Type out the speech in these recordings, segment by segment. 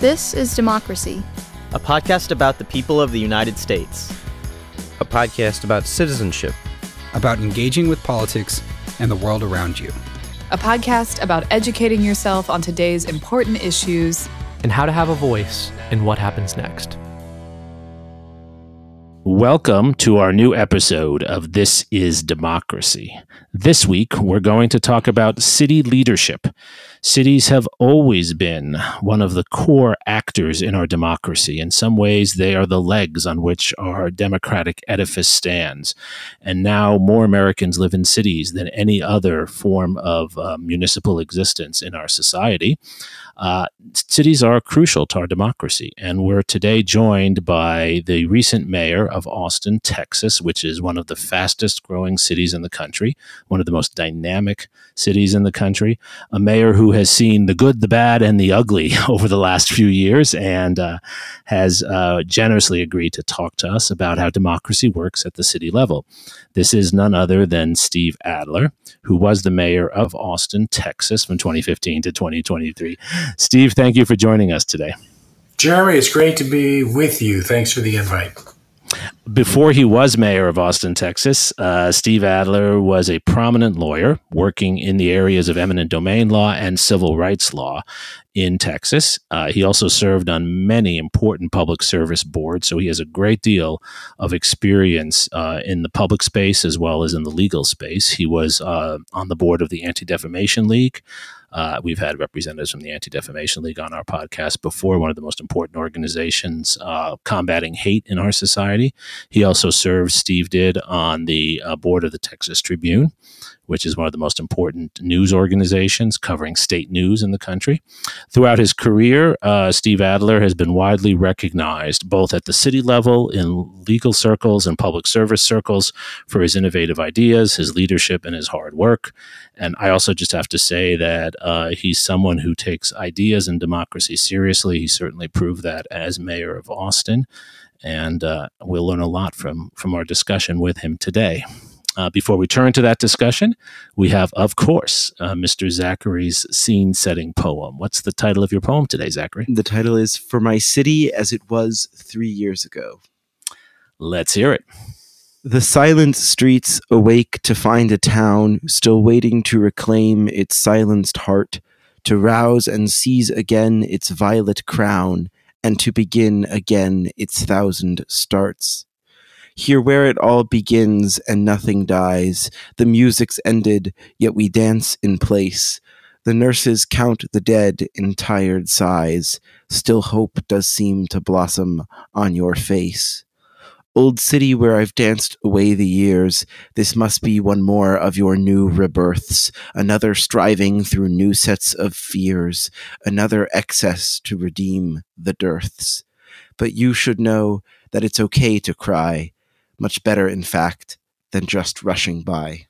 This is Democracy, a podcast about the people of the United States. A podcast about citizenship. About engaging with politics and the world around you. A podcast about educating yourself on today's important issues. And how to have a voice in what happens next. Welcome to our new episode of This is Democracy. This week, we're going to talk about city leadership. Cities have always been one of the core actors in our democracy. In some ways, they are the legs on which our democratic edifice stands. And now more Americans live in cities than any other form of municipal existence in our society. Cities are crucial to our democracy, and we're today joined by the recent mayor of Austin, Texas, which is one of the fastest growing cities in the country, one of the most dynamic cities in the country, a mayor who has seen the good, the bad, and the ugly over the last few years, and has generously agreed to talk to us about how democracy works at the city level. This is none other than Steve Adler, who was the mayor of Austin, Texas from 2015 to 2023. Steve, thank you for joining us today. Jeremy, it's great to be with you. Thanks for the invite. Before he was mayor of Austin, Texas, Steve Adler was a prominent lawyer working in the areas of eminent domain law and civil rights law in Texas. He also served on many important public service boards, so he has a great deal of experience in the public space as well as in the legal space. He was on the board of the Anti-Defamation League. We've had representatives from the Anti-Defamation League on our podcast before, one of the most important organizations combating hate in our society. He also served, Steve did, on the board of the Texas Tribune, which is one of the most important news organizations covering state news in the country. Throughout his career, Steve Adler has been widely recognized both at the city level, in legal circles and public service circles, for his innovative ideas, his leadership, and his hard work. And I also just have to say that he's someone who takes ideas and democracy seriously. He certainly proved that as mayor of Austin. And we'll learn a lot from our discussion with him today. Before we turn to that discussion, we have, of course, Mr. Zachary's scene-setting poem. What's the title of your poem today, Zachary? The title is For My City as It Was 3 Years Ago. Let's hear it. The silent streets awake to find a town still waiting to reclaim its silenced heart, to rouse and seize again its violet crown, and to begin again its 1,000 starts. Here where it all begins and nothing dies, the music's ended, yet we dance in place. The nurses count the dead in tired sighs, still hope does seem to blossom on your face. Old city where I've danced away the years, this must be one more of your new rebirths, another striving through new sets of fears, another excess to redeem the dearths. But you should know that it's okay to cry, much better, in fact, than just rushing by.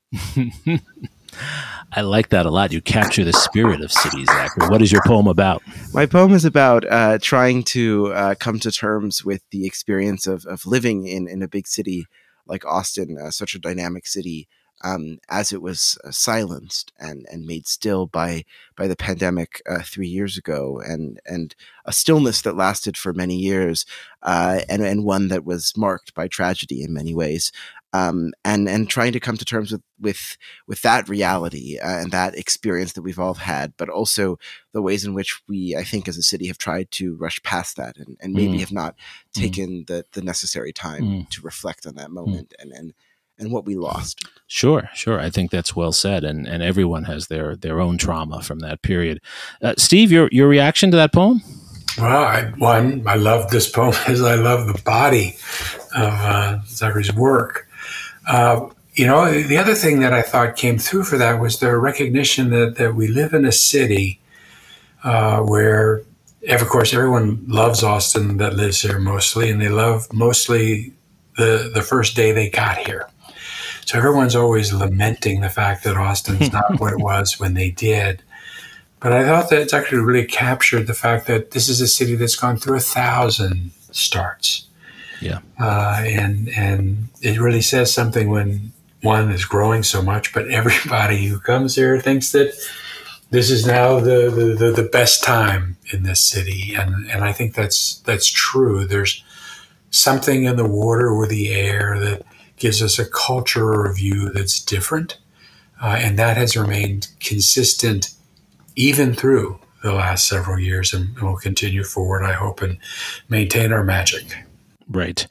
I like that a lot. You capture the spirit of cities, Zachary. What is your poem about? My poem is about trying to come to terms with the experience of living in a big city like Austin, such a dynamic city, as it was silenced and made still by the pandemic 3 years ago, and a stillness that lasted for many years, and one that was marked by tragedy in many ways, and trying to come to terms with that reality and that experience that we've all had, but also the ways in which we, I think, as a city, have tried to rush past that and maybe have not taken the necessary time to reflect on that moment and what we lost. Sure. I think that's well said, and everyone has their own trauma from that period. Steve, your reaction to that poem? Well, I love this poem because I love the body of Zachary's work. The other thing that I thought came through for that was the recognition that we live in a city where, of course, everyone loves Austin that lives here mostly, and they love mostly the first day they got here. So everyone's always lamenting the fact that Austin's not what it was when they did. But I thought that it's actually really captured the fact that this is a city that's gone through 1,000 starts. Yeah. And it really says something when one is growing so much, but everybody who comes here thinks that this is now the best time in this city, and I think that's true. There's something in the water or the air that gives us a culture or a view that's different, and that has remained consistent even through the last several years, and will continue forward, I hope, and maintain our magic. Right.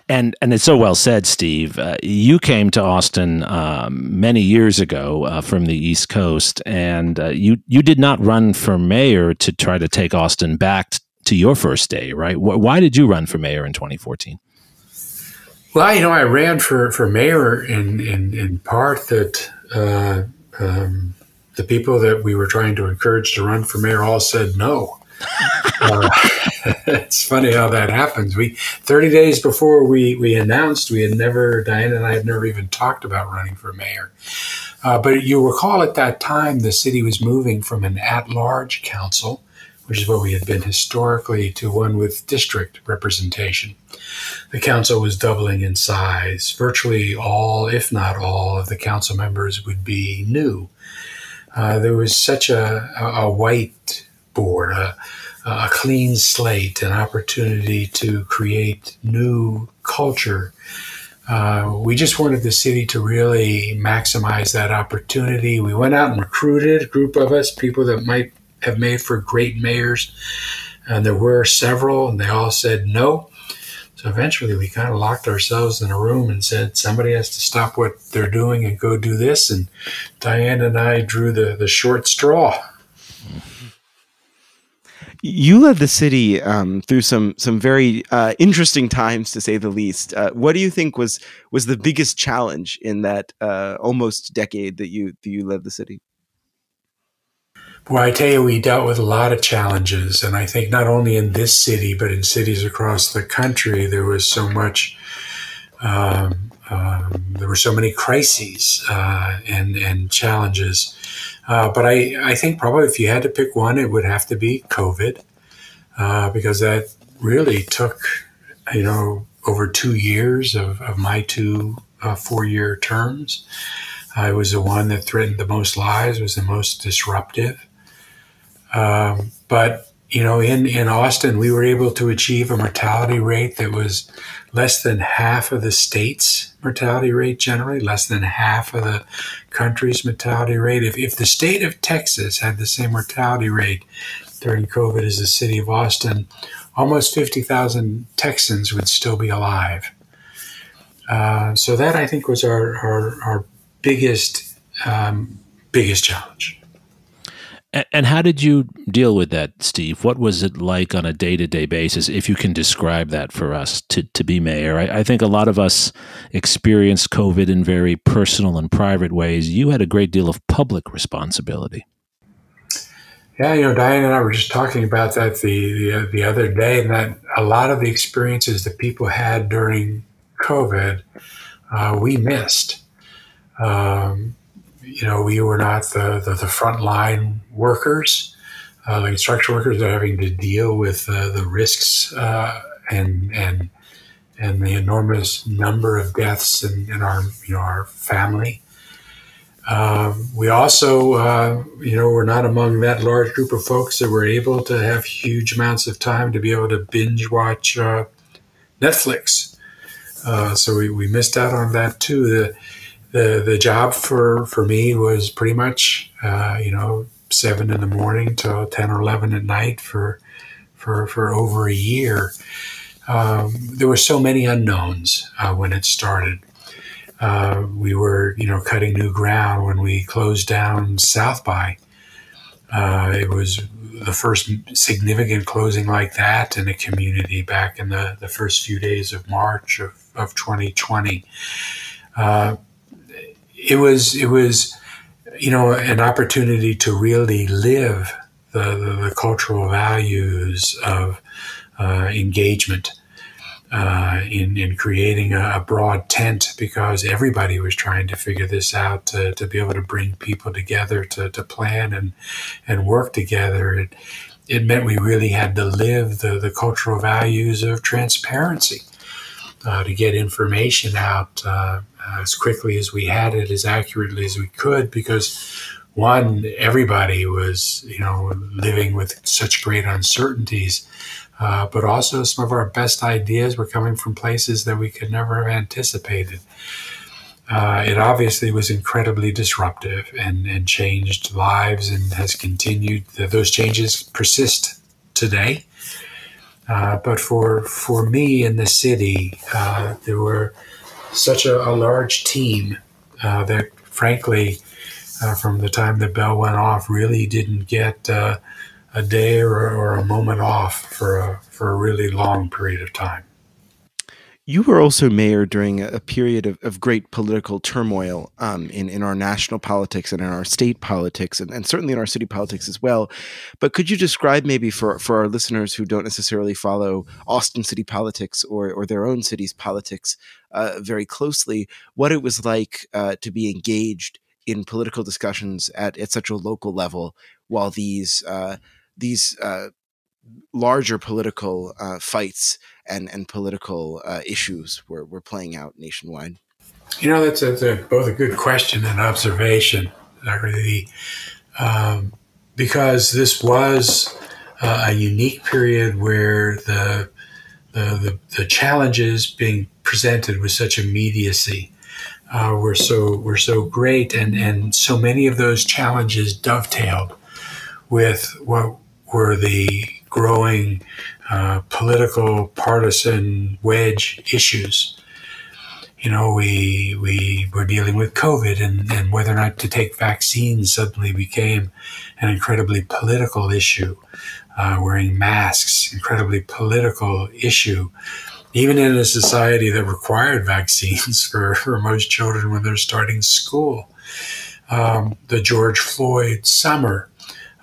And it's so well said, Steve. You came to Austin many years ago from the East Coast, and you did not run for mayor to try to take Austin back to your first day, right? Why did you run for mayor in 2014? Well, I ran for mayor in part that the people that we were trying to encourage to run for mayor all said no. It's funny how that happens. 30 days before we announced, Diana and I had never even talked about running for mayor. But you recall at that time, the city was moving from an at-large council, which is what we had been historically, to one with district representation. The council was doubling in size. Virtually all, if not all, of the council members would be new. There was such a white board, a clean slate, an opportunity to create new culture. We just wanted the city to really maximize that opportunity. We went out and recruited a group of us, people that might have made for great mayors, and there were several, and they all said no. So eventually we kind of locked ourselves in a room and said, somebody has to stop what they're doing and go do this. And Diane and I drew the short straw. You led the city through some very interesting times, to say the least. What do you think was the biggest challenge in that almost decade that you led the city? Well, I tell you, we dealt with a lot of challenges, and I think not only in this city, but in cities across the country, there was so much. There were so many crises and challenges. But I think probably if you had to pick one, it would have to be COVID, because that really took, over 2 years of my two 4-year terms. It was the one that threatened the most lives, was the most disruptive. But in Austin, we were able to achieve a mortality rate that was less than half of the state's mortality rate generally, less than half of the country's mortality rate. If the state of Texas had the same mortality rate during COVID as the city of Austin, almost 50,000 Texans would still be alive. So that, I think, was our biggest challenge. And how did you deal with that, Steve? What was it like on a day-to-day basis, if you can describe that for us, to be mayor? I think a lot of us experienced COVID in very personal and private ways. You had a great deal of public responsibility. Yeah, Diane and I were just talking about that the other day, and that a lot of the experiences that people had during COVID, we missed. We were not the frontline workers, the construction workers that are having to deal with the risks and the enormous number of deaths in our family. We also, were not among that large group of folks that were able to have huge amounts of time to be able to binge watch Netflix. So we missed out on that too. The job for me was pretty much 7 in the morning till 10 or 11 at night for over a year. There were so many unknowns when it started. We were cutting new ground when we closed down South by. It was the first significant closing like that in a community back in the first few days of March of 2020. It was an opportunity to really live the cultural values of engagement in creating a broad tent, because everybody was trying to figure this out, to be able to bring people together to plan and work together. It meant we really had to live the cultural values of transparency, to get information out as quickly as we had it, as accurately as we could, because One, everybody was, living with such great uncertainties, but also some of our best ideas were coming from places that we could never have anticipated. It obviously was incredibly disruptive and changed lives and has continued. Those changes persist today. But for me in the city, there were such a large team that, frankly, from the time the bell went off, really didn't get a day or a moment off for a really long period of time. You were also mayor during a period of great political turmoil in our national politics and in our state politics and certainly in our city politics as well. But could you describe maybe for our listeners who don't necessarily follow Austin city politics or their own city's politics very closely, what it was like to be engaged in political discussions at such a local level while these larger political fights and political issues were playing out nationwide? That's both a good question and observation, Zachary, because this was a unique period where the challenges being presented with such immediacy were so great, and so many of those challenges dovetailed with what were the growing political partisan wedge issues. We were dealing with COVID, and whether or not to take vaccines suddenly became an incredibly political issue. Wearing masks, incredibly political issue, even in a society that required vaccines for most children when they're starting school. The George Floyd summer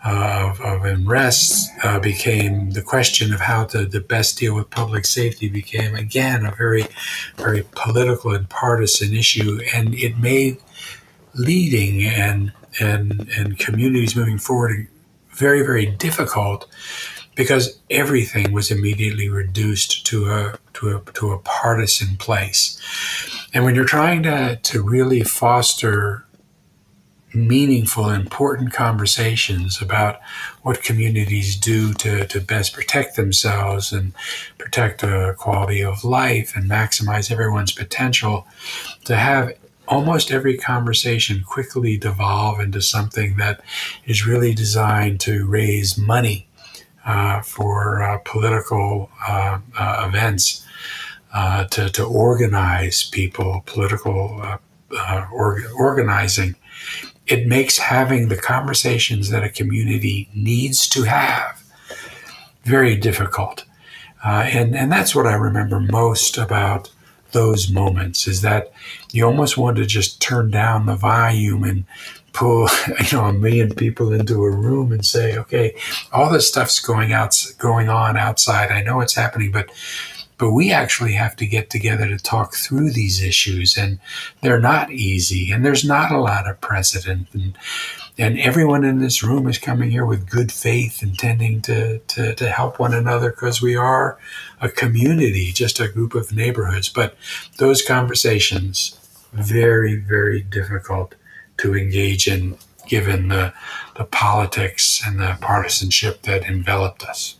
of unrest became the question of how to best deal with public safety became, again, a very, very political and partisan issue. And it made leading and communities moving forward very, very difficult because everything was immediately reduced to a partisan place. And when you're trying to really foster meaningful, important conversations about what communities do to best protect themselves and protect the quality of life and maximize everyone's potential, to have almost every conversation quickly devolve into something that is really designed to raise money for political events, to organize people, political organizing. It makes having the conversations that a community needs to have very difficult. And that's what I remember most about those moments, is that you almost want to just turn down the volume and pull a million people into a room and say, okay, all this stuff's going on outside. I know it's happening, but we actually have to get together to talk through these issues, and they're not easy, and there's not a lot of precedent, and everyone in this room is coming here with good faith, intending to help one another because we are a community, just a group of neighborhoods. But those conversations, very, very difficult to engage in, given the politics and the partisanship that enveloped us.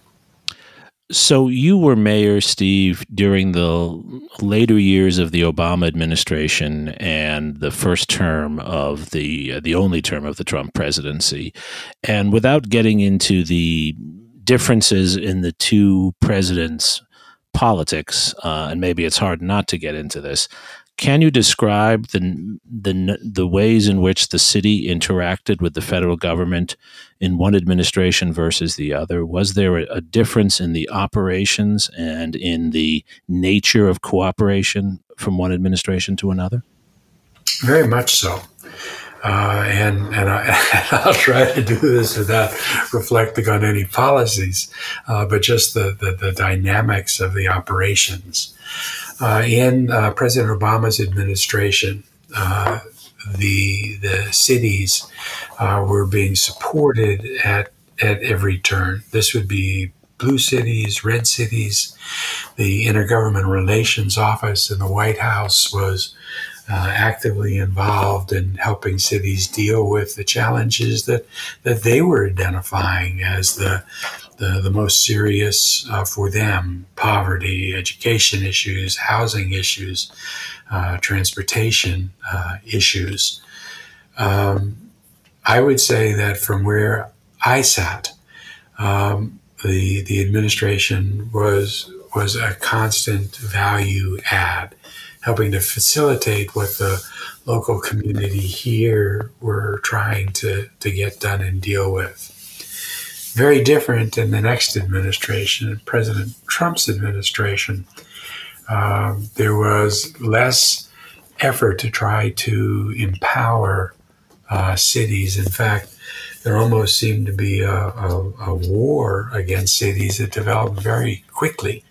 So you were mayor, Steve, during the later years of the Obama administration and the first term of the only term of the Trump presidency. And without getting into the differences in the two presidents' politics, and maybe it's hard not to get into this, can you describe the ways in which the city interacted with the federal government in one administration versus the other? Was there a difference in the operations and in the nature of cooperation from one administration to another? Very much so. And I'll try to do this without reflecting on any policies, but just the dynamics of the operations. In President Obama's administration, the cities were being supported at every turn. This would be blue cities, red cities. The Intergovernmental Relations Office in the White House was actively involved in helping cities deal with the challenges that they were identifying as the most serious for them: poverty, education issues, housing issues, transportation issues. I would say that from where I sat, the administration was a constant value add, helping to facilitate what the local community here were trying to get done and deal with. Very different in the next administration, President Trump's administration. There was less effort to try to empower cities. In fact, there almost seemed to be a war against cities that developed very quickly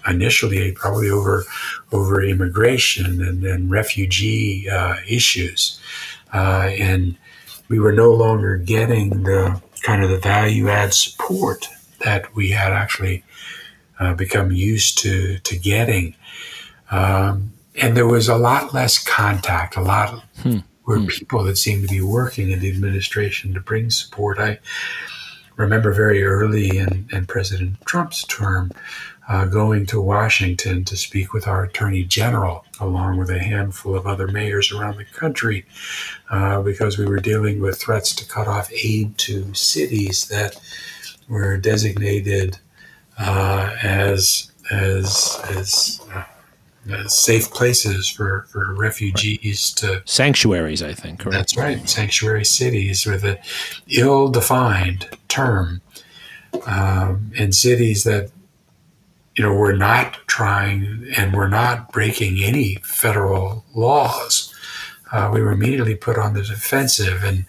initially probably over immigration and refugee issues. And we were no longer getting the kind of the value add support that we had actually become used to getting. And there was a lot less contact, were people that seemed to be working in the administration to bring support. I remember very early in President Trump's term going to Washington to speak with our Attorney General, along with a handful of other mayors around the country, because we were dealing with threats to cut off aid to cities that were designated as safe places for refugees to... Sanctuaries, I think. Correct? That's right. Sanctuary cities with an ill-defined term. And cities that, were not trying and were not breaking any federal laws. We were immediately put on the defensive and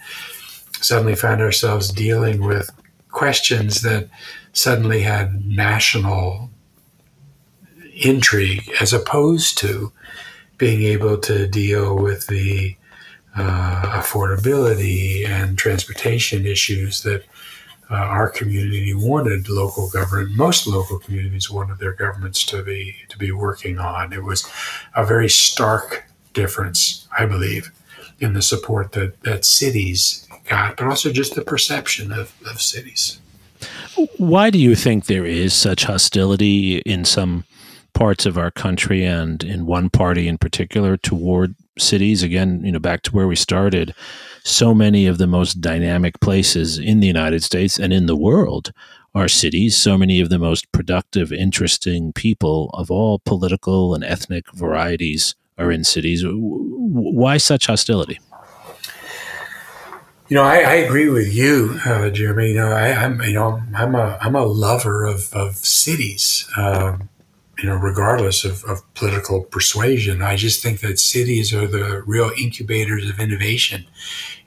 suddenly found ourselves dealing with questions that suddenly had national intrigue, as opposed to being able to deal with the affordability and transportation issues that our community wanted most local communities wanted their governments to be working on. It was a very stark difference, I believe, in the support that cities got, but also just the perception of cities. Why do you think there is such hostility in some parts of our country, and in one party in particular, toward cities? Again, back to where we started, so many of the most dynamic places in the United States and in the world are cities. So many of the most productive, interesting people of all political and ethnic varieties are in cities. Why such hostility? I agree with you, Jeremy. I'm a lover of cities. Regardless of political persuasion. I just think that cities are the real incubators of innovation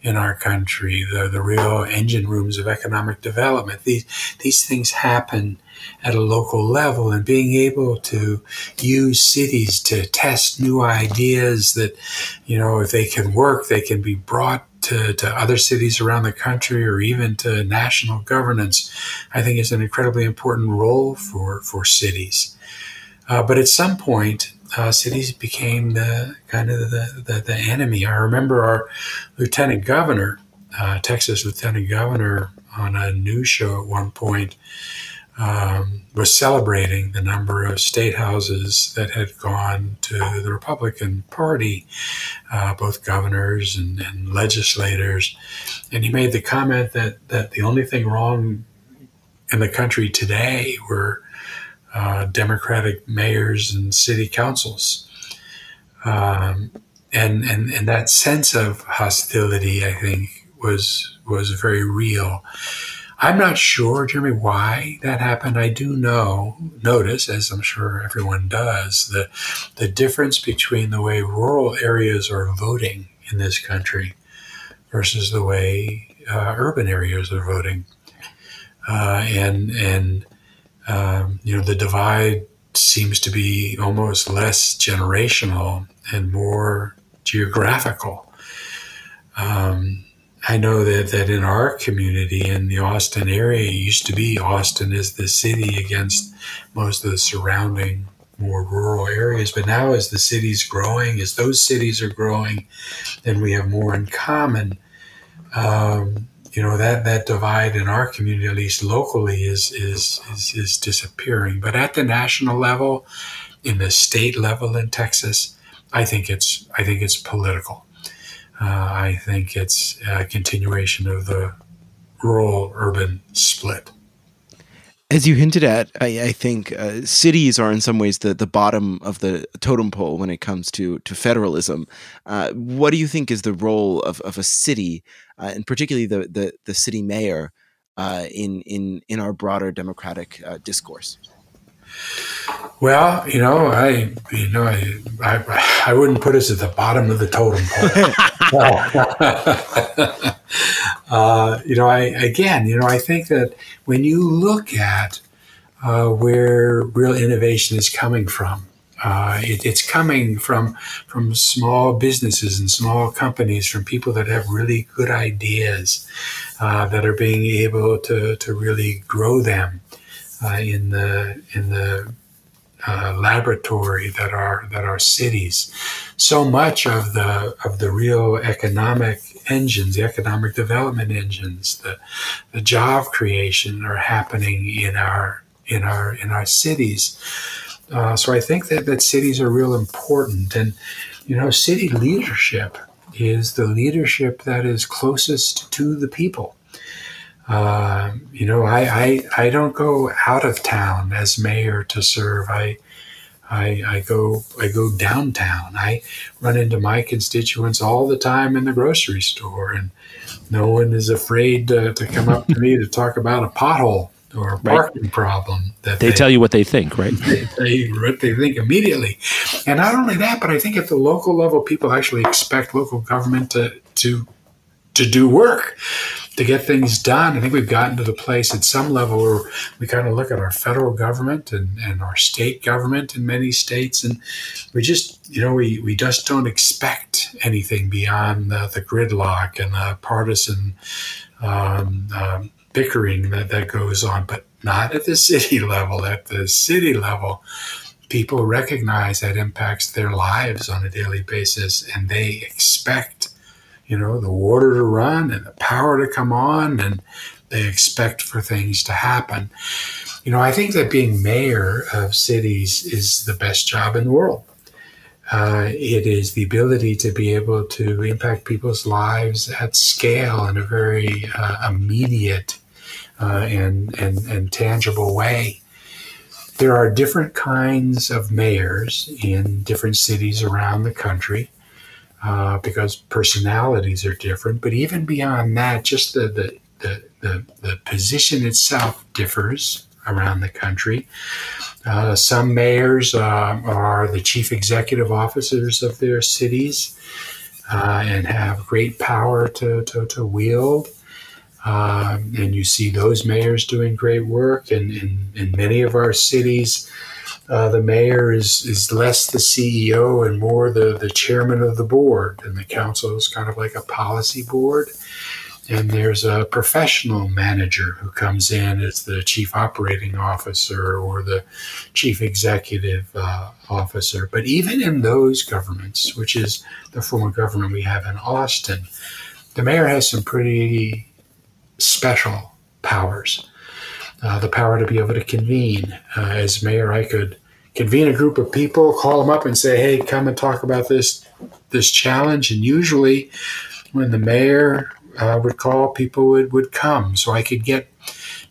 in our country, the real engine rooms of economic development. These things happen at a local level, and being able to use cities to test new ideas that, if they can work, they can be brought to other cities around the country or even to national governance, I think is an incredibly important role for cities. But at some point, cities became the enemy. I remember our lieutenant governor, Texas lieutenant governor, on a news show at one point was celebrating the number of state houses that had gone to the Republican Party, both governors and legislators. And he made the comment that the only thing wrong in the country today were Democratic mayors and city councils. And that sense of hostility, I think, was very real. I'm not sure, Jeremy, why that happened. I do notice, as I'm sure everyone does, the difference between the way rural areas are voting in this country versus the way urban areas are voting. The divide seems to be almost less generational and more geographical. I know that in our community in the Austin area, it used to be Austin is the city against most of the surrounding more rural areas. But now as the city's growing, as those cities are growing, then we have more in common. That divide in our community, at least locally, is disappearing. But at the national level, in the state level in Texas, I think it's political. I think it's a continuation of the rural-urban split. As you hinted at, I think cities are in some ways the bottom of the totem pole when it comes to federalism. What do you think is the role of a city, and particularly the city mayor, in our broader democratic discourse? Well, I wouldn't put us at the bottom of the totem pole. I think that when you look at where real innovation is coming from, it's coming from small businesses and small companies, from people that have really good ideas, that are being able to really grow them in the laboratory that are cities. So much of the real economic engines, the economic development engines, the job creation are happening in our cities. So I think that cities are real important, and city leadership is the leadership that is closest to the people. I don't go out of town as mayor to serve. I go downtown. I run into my constituents all the time in the grocery store, and no one is afraid to come up to me to talk about a pothole or a parking problem. That they tell you what they think, right? They tell you what they think immediately. And not only that, but I think at the local level, people actually expect local government to do work, to get things done. I think we've gotten to the place at some level where we kind of look at our federal government and our state government in many states, and we just, we just don't expect anything beyond the gridlock and the partisan bickering that goes on, but not at the city level. At the city level, people recognize that impacts their lives on a daily basis, and they expect the water to run and the power to come on, and they expect for things to happen. I think that being mayor of cities is the best job in the world. It is the ability to be able to impact people's lives at scale in a very immediate and tangible way. There are different kinds of mayors in different cities around the country. Because personalities are different, but even beyond that, just the position itself differs around the country. Some mayors are the chief executive officers of their cities and have great power to wield. And you see those mayors doing great work. And in many of our cities, the mayor is less the CEO and more the chairman of the board, and the council is kind of like a policy board. And there's a professional manager who comes in as the chief operating officer or the chief executive officer. But even in those governments, which is the form of government we have in Austin, the mayor has some pretty special powers. The power to be able to convene. As mayor, I could convene a group of people, call them up and say, hey, come and talk about this challenge. And usually when the mayor would call, people would come. So I could get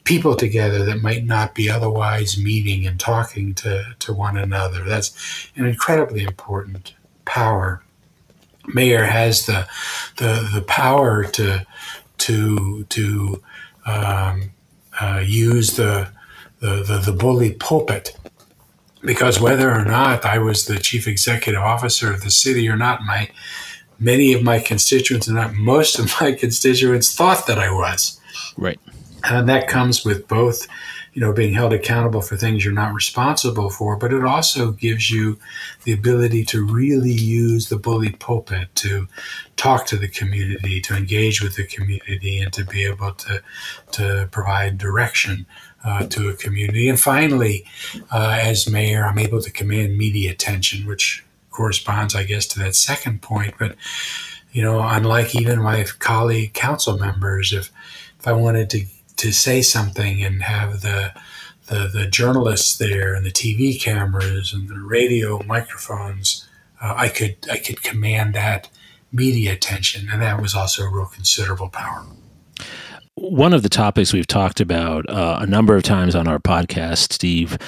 people together that might not be otherwise meeting and talking to one another. That's an incredibly important power. Mayor has the power to use the bully pulpit, because whether or not I was the chief executive officer of the city or not, many of my constituents, and not most of my constituents, thought that I was. Right. And that comes with both being held accountable for things you're not responsible for, but it also gives you the ability to really use the bully pulpit to talk to the community, to engage with the community, and to be able to provide direction to a community. And finally, as mayor, I'm able to command media attention, which corresponds, I guess, to that second point. But, unlike even my colleague council members, if I wanted to say something and have the journalists there and the TV cameras and the radio microphones, I could command that media attention, and that was also a real considerable power. One of the topics we've talked about a number of times on our podcast, Steve,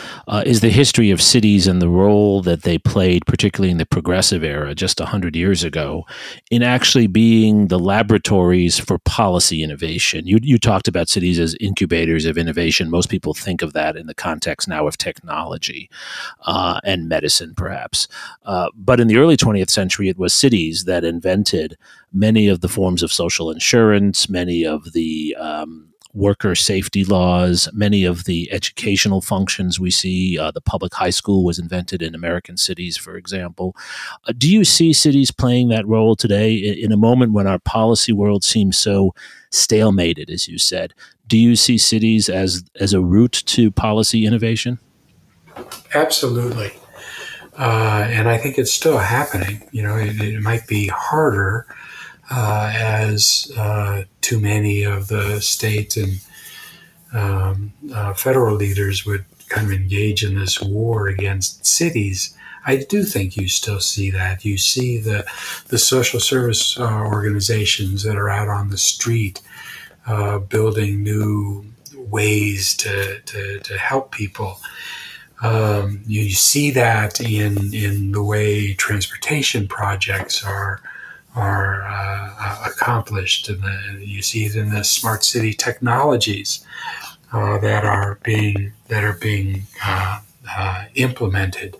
is the history of cities and the role that they played, particularly in the progressive era, just 100 years ago, in actually being the laboratories for policy innovation. You talked about cities as incubators of innovation. Most people think of that in the context now of technology and medicine, perhaps. But in the early 20th century, it was cities that invented many of the forms of social insurance, many of the worker safety laws, many of the educational functions we see. The public high school was invented in American cities, for example. Do you see cities playing that role today in a moment when our policy world seems so stalemated, as you said? Do you see cities as a route to policy innovation? Absolutely. And I think it's still happening. It might be harder as too many of the state and federal leaders would kind of engage in this war against cities. I do think you still see that. You see the social service organizations that are out on the street building new ways to help people. You see that in the way transportation projects are accomplished, and you see it in the smart city technologies that are being implemented.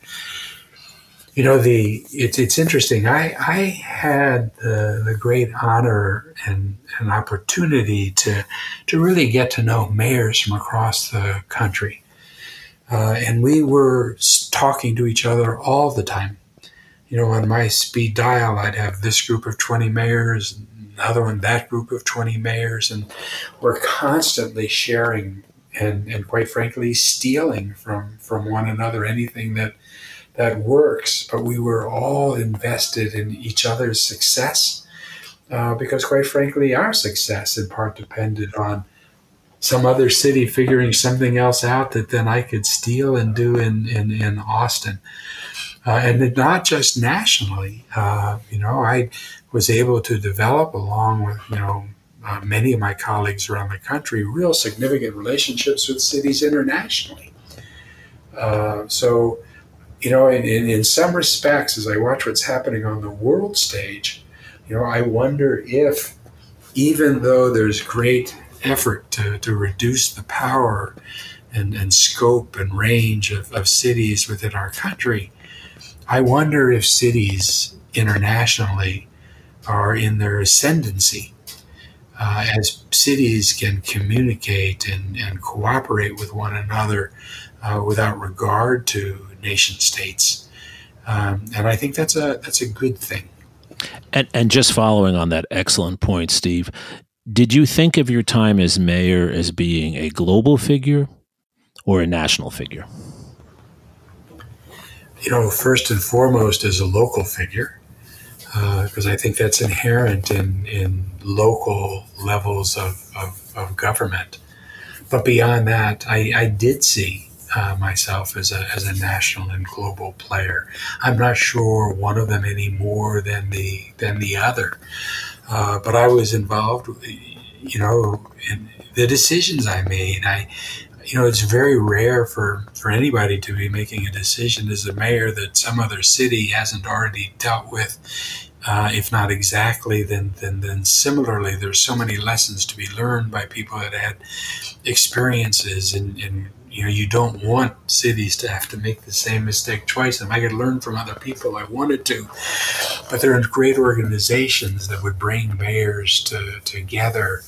It's interesting. I had the great honor and opportunity to really get to know mayors from across the country, and we were talking to each other all the time. On my speed dial, I'd have this group of 20 mayors, another one, that group of 20 mayors, and we're constantly sharing and quite frankly, stealing from one another anything that works. But we were all invested in each other's success because quite frankly, our success in part depended on some other city figuring something else out that then I could steal and do in Austin. And not just nationally. I was able to develop, along with many of my colleagues around the country, real significant relationships with cities internationally. So, in some respects, as I watch what's happening on the world stage, I wonder if, even though there's great effort to reduce the power and scope and range of cities within our country, I wonder if cities internationally are in their ascendancy as cities can communicate and cooperate with one another without regard to nation states. And I think that's a good thing. And just following on that excellent point, Steve, did you think of your time as mayor as being a global figure or a national figure? First and foremost as a local figure, because I think that's inherent in local levels of government. But beyond that, I did see myself as a national and global player. I'm not sure one of them any more than the other, but I was involved, in the decisions I made. It's very rare for anybody to be making a decision as a mayor that some other city hasn't already dealt with, if not exactly, then similarly. There's so many lessons to be learned by people that had experiences in You don't want cities to have to make the same mistake twice. And I could learn from other people, I wanted to. But there are great organizations that would bring mayors together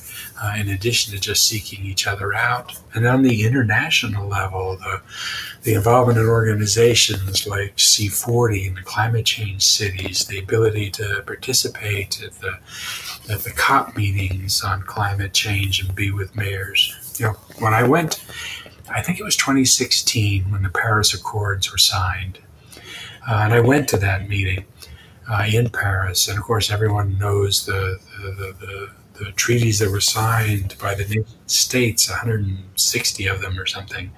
in addition to just seeking each other out. And on the international level, the involvement in organizations like C40 and the climate change cities, the ability to participate at the COP meetings on climate change and be with mayors. When I went, I think it was 2016 when the Paris Accords were signed. And I went to that meeting in Paris. And of course, everyone knows the treaties that were signed by the nation states, 160 of them or something,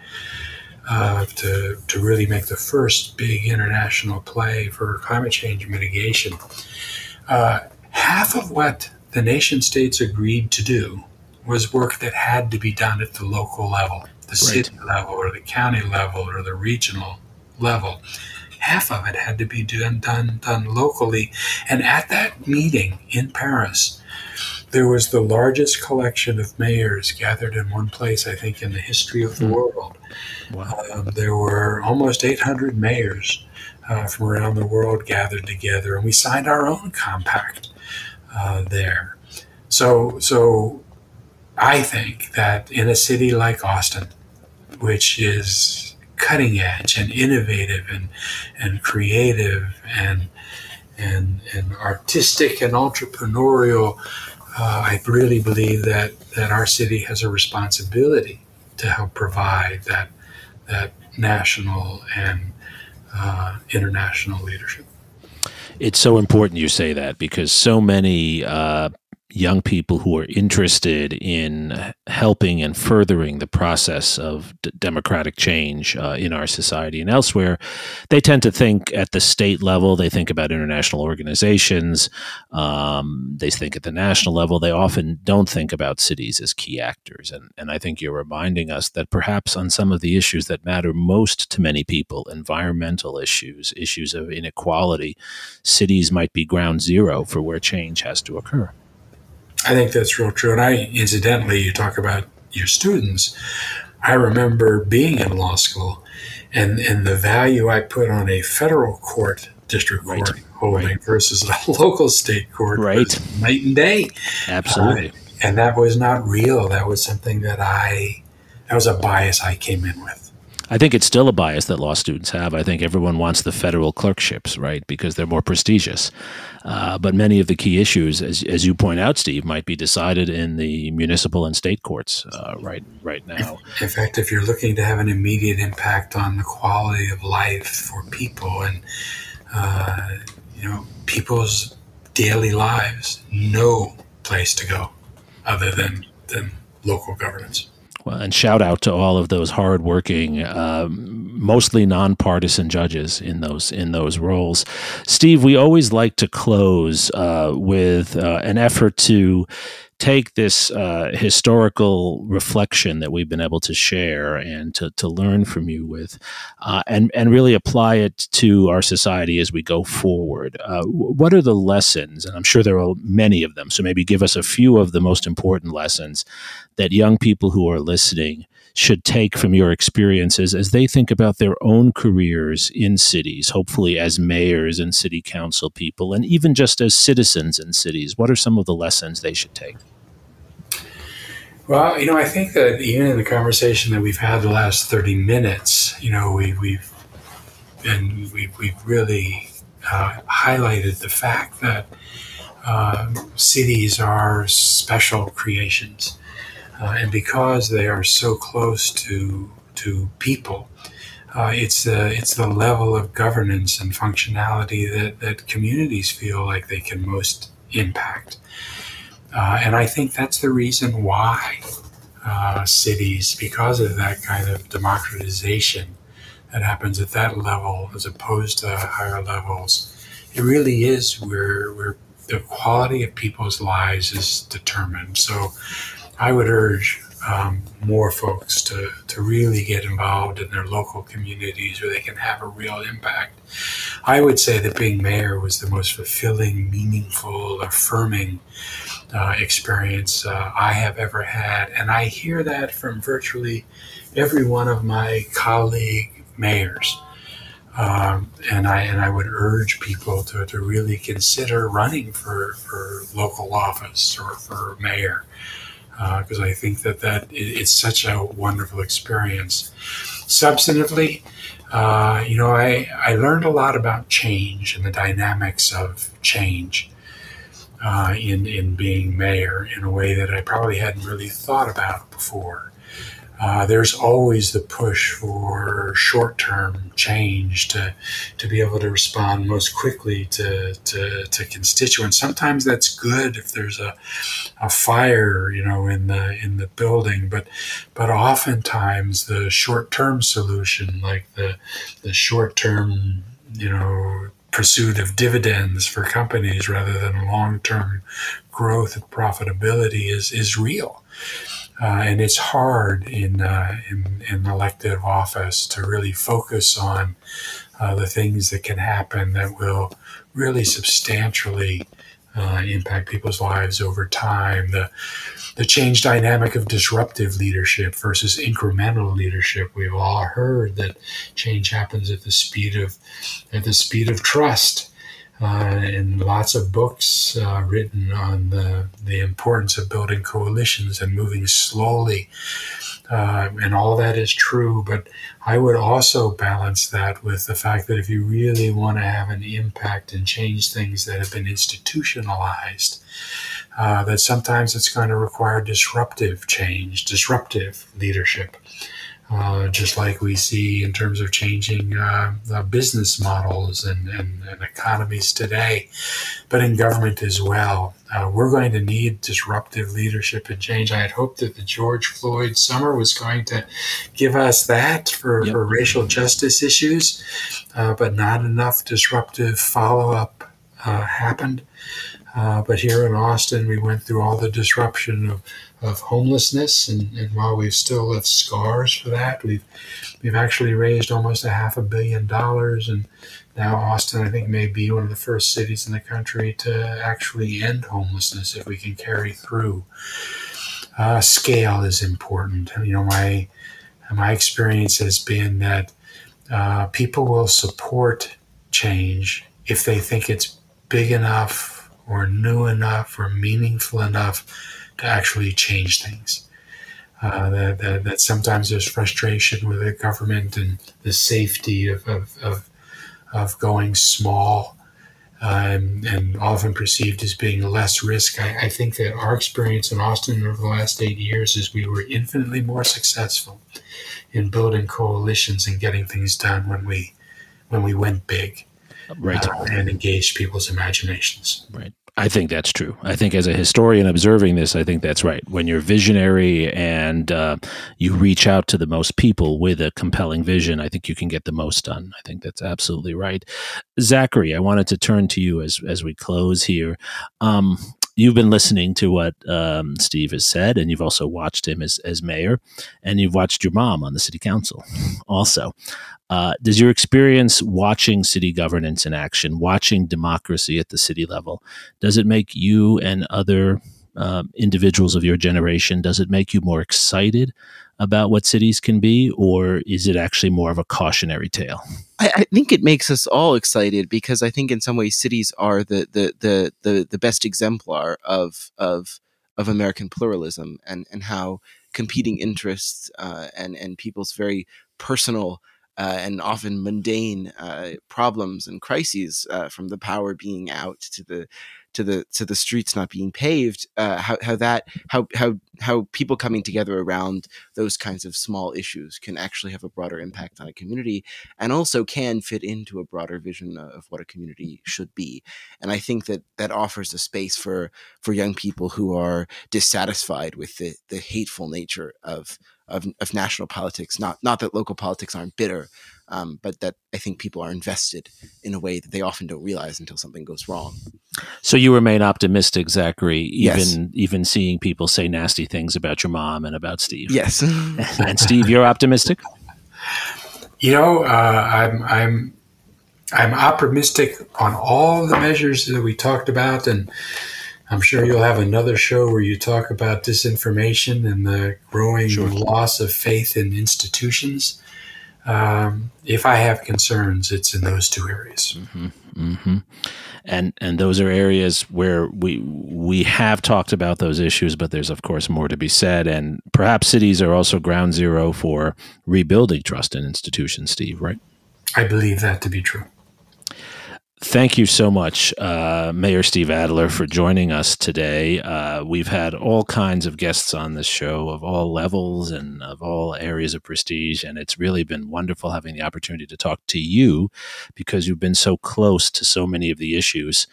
to really make the first big international play for climate change mitigation. Half of what the nation states agreed to do was work that had to be done at the local level, the city level or the county level or the regional level. Half of it had to be done locally. And at that meeting in Paris, there was the largest collection of mayors gathered in one place, I think, in the history of the world. Wow. There were almost 800 mayors from around the world gathered together, and we signed our own compact there. So I think that in a city like Austin, which is cutting edge and innovative and creative and artistic and entrepreneurial, I really believe that our city has a responsibility to help provide that national and international leadership. It's so important you say that, because so many young people who are interested in helping and furthering the process of democratic change in our society and elsewhere, they tend to think at the state level. They think about international organizations. They think at the national level. They often don't think about cities as key actors. And I think you're reminding us that perhaps on some of the issues that matter most to many people, environmental issues, issues of inequality, cities might be ground zero for where change has to occur. I think that's real true. And incidentally, you talk about your students. I remember being in law school and the value I put on a federal court, district court holding versus a local state court was night and day. Absolutely. And that was not real. That was something that was a bias I came in with. I think it's still a bias that law students have. I think everyone wants the federal clerkships, right, because they're more prestigious. But many of the key issues, as you point out, Steve, might be decided in the municipal and state courts right now. In fact, if you're looking to have an immediate impact on the quality of life for people and people's daily lives, no place to go other than local governance. Well, and shout out to all of those hardworking, mostly nonpartisan judges in those roles. Steve, we always like to close with an effort to take this historical reflection that we've been able to share and to learn from you with, and really apply it to our society as we go forward. What are the lessons? And I'm sure there are many of them, so maybe give us a few of the most important lessons that young people who are listening should take from your experiences as they think about their own careers in cities, hopefully as mayors and city council people, and even just as citizens in cities. What are some of the lessons they should take? Well, I think that even in the conversation that we've had the last 30 minutes, we've really highlighted the fact that cities are special creations. And because they are so close to people, it's the level of governance and functionality that communities feel like they can most impact. And I think that's the reason why cities, because of that kind of democratization that happens at that level as opposed to higher levels, it really is where the quality of people's lives is determined. So I would urge more folks to really get involved in their local communities where they can have a real impact. I would say that being mayor was the most fulfilling, meaningful, affirming experience I have ever had. And I hear that from virtually every one of my colleague mayors. And I would urge people to really consider running for local office or for mayor, because I think that it's such a wonderful experience. Substantively, I learned a lot about change and the dynamics of change in being mayor in a way that I probably hadn't really thought about before. There's always the push for short-term change to be able to respond most quickly to constituents. Sometimes that's good if there's a fire, in the building, but oftentimes the short-term solution, like the short-term, pursuit of dividends for companies rather than long-term growth and profitability is real. And it's hard in elective office to really focus on the things that can happen that will really substantially impact people's lives over time. The change dynamic of disruptive leadership versus incremental leadership. We've all heard that change happens at the speed of trust. And lots of books written on the importance of building coalitions and moving slowly. And all that is true, but I would also balance that with the fact that if you really want to have an impact and change things that have been institutionalized, that sometimes it's going to require disruptive change, disruptive leadership. Just like we see in terms of changing business models and economies today, but in government as well. We're going to need disruptive leadership and change. I had hoped that the George Floyd summer was going to give us that for racial justice issues, but not enough disruptive follow-up happened. But here in Austin, we went through all the disruption of homelessness, and while we've still left scars for that, we've actually raised almost $500 million, and now Austin, I think, may be one of the first cities in the country to actually end homelessness if we can carry through. Scale is important. My experience has been that people will support change if they think it's big enough or new enough or meaningful enough to actually change things. That sometimes there's frustration with the government and the safety of going small, and often perceived as being less risk. I think that our experience in Austin over the last 8 years is we were infinitely more successful in building coalitions and getting things done when we went big, right, and engaged people's imaginations. Right. I think that's true. I think as a historian observing this, I think that's right. When you're visionary and you reach out to the most people with a compelling vision, I think you can get the most done. I think that's absolutely right. Zachary, I wanted to turn to you as we close here. You've been listening to what Steve has said, and you've also watched him as mayor, and you've watched your mom on the city council also. Does your experience watching city governance in action, watching democracy at the city level, does it make you and other individuals of your generation, does it make you more excited about what cities can be, or is it actually more of a cautionary tale? I think it makes us all excited, because I think in some ways cities are the best exemplar of American pluralism and how competing interests and people's very personal and often mundane problems and crises, from the power being out to the streets not being paved, how people coming together around those kinds of small issues can actually have a broader impact on a community, and also can fit into a broader vision of what a community should be. And I think that offers a space for young people who are dissatisfied with the hateful nature of national politics. Not that local politics aren't bitter, but that I think people are invested in a way that they often don't realize until something goes wrong. So you remain optimistic, Zachary, Yes. even seeing people say nasty things about your mom and about Steve. Yes. And Steve, you're optimistic? I'm optimistic on all the measures that we talked about, and I'm sure you'll have another show where you talk about disinformation and the growing loss of faith in institutions. If I have concerns, it's in those two areas. Mm-hmm. Mm-hmm. And those are areas where we have talked about those issues, but there's, of course, more to be said. And perhaps cities are also ground zero for rebuilding trust in institutions, Steve, right? I believe that to be true. Thank you so much, Mayor Steve Adler, for joining us today. We've had all kinds of guests on this show of all levels and of all areas of prestige, and it's really been wonderful having the opportunity to talk to you because you've been so close to so many of the issues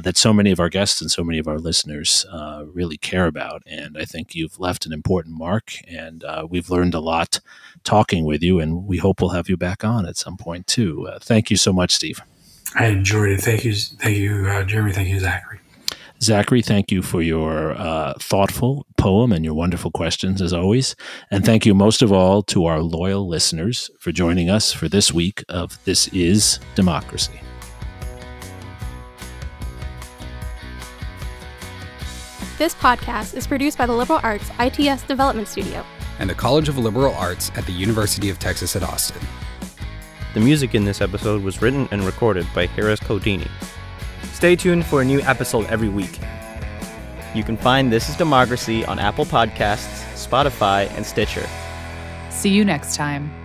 that so many of our guests and so many of our listeners really care about. And I think you've left an important mark, and we've learned a lot talking with you, and we hope we'll have you back on at some point too. Thank you so much, Steve. I enjoyed it. Thank you, Jeremy. Thank you, Zachary. Zachary, thank you for your thoughtful poem and your wonderful questions, as always. And thank you most of all to our loyal listeners for joining us for this week of This Is Democracy. This podcast is produced by the Liberal Arts ITS Development Studio and the College of Liberal Arts at the University of Texas at Austin. The music in this episode was written and recorded by Harris Codini. Stay tuned for a new episode every week. You can find This is Democracy on Apple Podcasts, Spotify, and Stitcher. See you next time.